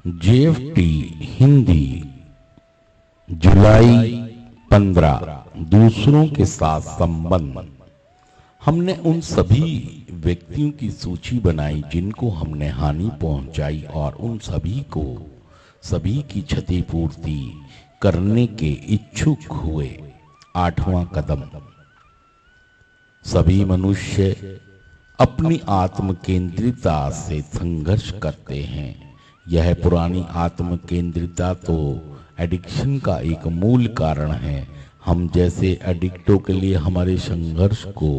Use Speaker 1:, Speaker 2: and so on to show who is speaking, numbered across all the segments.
Speaker 1: जेएफटी हिंदी जुलाई 15 दूसरों के साथ संबंध। हमने उन सभी व्यक्तियों की सूची बनाई जिनको हमने हानि पहुंचाई और उन सभी की क्षतिपूर्ति करने के इच्छुक हुए। 8वां कदम। सभी मनुष्य अपनी आत्म केंद्रिता से संघर्ष करते हैं। यह पुरानी आत्म केंद्रिता तो एडिक्शन का एक मूल कारण है। हम जैसे एडिक्टों के लिए हमारे संघर्ष को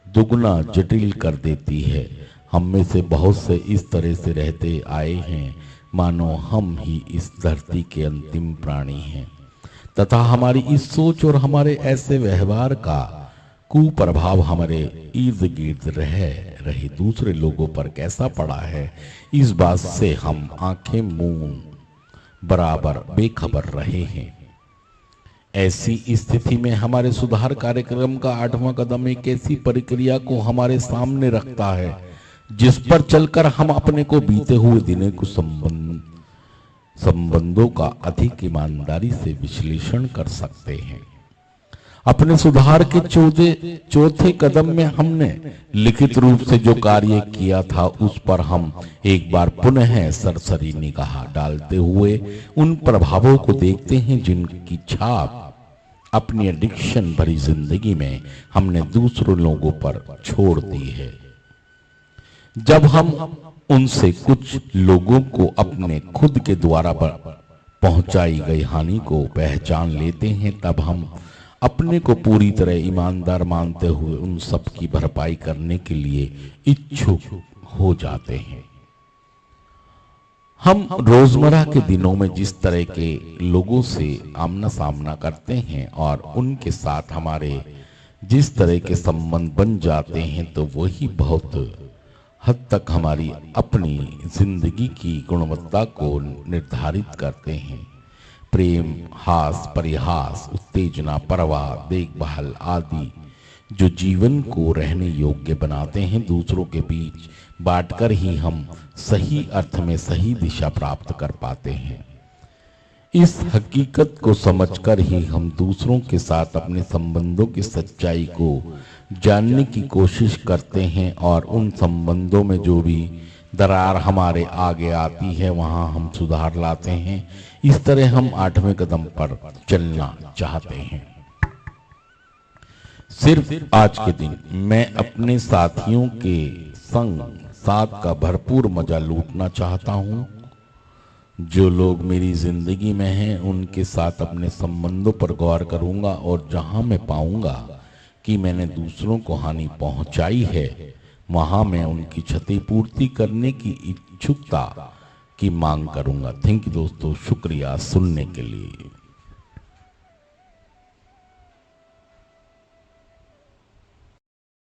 Speaker 1: दुगना जटिल कर देती है। हम में से बहुत से इस तरह से रहते आए हैं मानो हम ही इस धरती के अंतिम प्राणी हैं, तथा हमारी इस सोच और हमारे ऐसे व्यवहार का कुप्रभाव हमारे इर्द गिर्द रह रहे दूसरे लोगों पर कैसा पड़ा है, इस बात से हम आंखें मुंह बराबर बेखबर रहे हैं। ऐसी स्थिति में हमारे सुधार कार्यक्रम का 8वां कदम एक ऐसी प्रक्रिया को हमारे सामने रखता है जिस पर चलकर हम अपने को बीते हुए दिनों को संबंधों का अधिक ईमानदारी से विश्लेषण कर सकते हैं। अपने सुधार के चौथे कदम में हमने लिखित रूप से जो कार्य किया था उस पर हम एक बार पुनः सरसरी निगाह डालते हुए उन प्रभावों को देखते हैं जिनकी छाप अपनी एडिक्शन भरी जिंदगी में हमने दूसरों लोगों पर छोड़ दी है। जब हम उनसे कुछ लोगों को अपने खुद के द्वारा पहुंचाई गई हानि को पहचान लेते हैं, तब हम अपने को पूरी तरह ईमानदार मानते हुए उन सब की भरपाई करने के लिए इच्छुक हो जाते हैं। हम रोजमर्रा के दिनों में जिस तरह के लोगों से आमना सामना करते हैं और उनके साथ हमारे जिस तरह के संबंध बन जाते हैं, तो वही बहुत हद तक हमारी अपनी जिंदगी की गुणवत्ता को निर्धारित करते हैं। प्रेम, हास, परिहास, उत्तेजना, परवाह, देखभाल आदि जो जीवन को रहने योग्य बनाते हैं, दूसरों के बीच बांटकर ही हम सही अर्थ में सही दिशा प्राप्त कर पाते हैं। इस हकीकत को समझकर ही हम दूसरों के साथ अपने संबंधों की सच्चाई को जानने की कोशिश करते हैं और उन संबंधों में जो भी दरार हमारे आगे आती है वहां हम सुधार लाते हैं। इस तरह हम 8वें कदम पर चलना चाहते हैं। सिर्फ आज के दिन मैं अपने साथियों के संग साथ का भरपूर मजा लूटना चाहता हूं। जो लोग मेरी जिंदगी में हैं उनके साथ अपने संबंधों पर गौर करूंगा और जहां मैं पाऊंगा कि मैंने दूसरों को हानि पहुंचाई है वहां मैं उनकी क्षतिपूर्ति करने की इच्छुकता की मांग करूंगा। थैंक यू दोस्तों, शुक्रिया सुनने के लिए।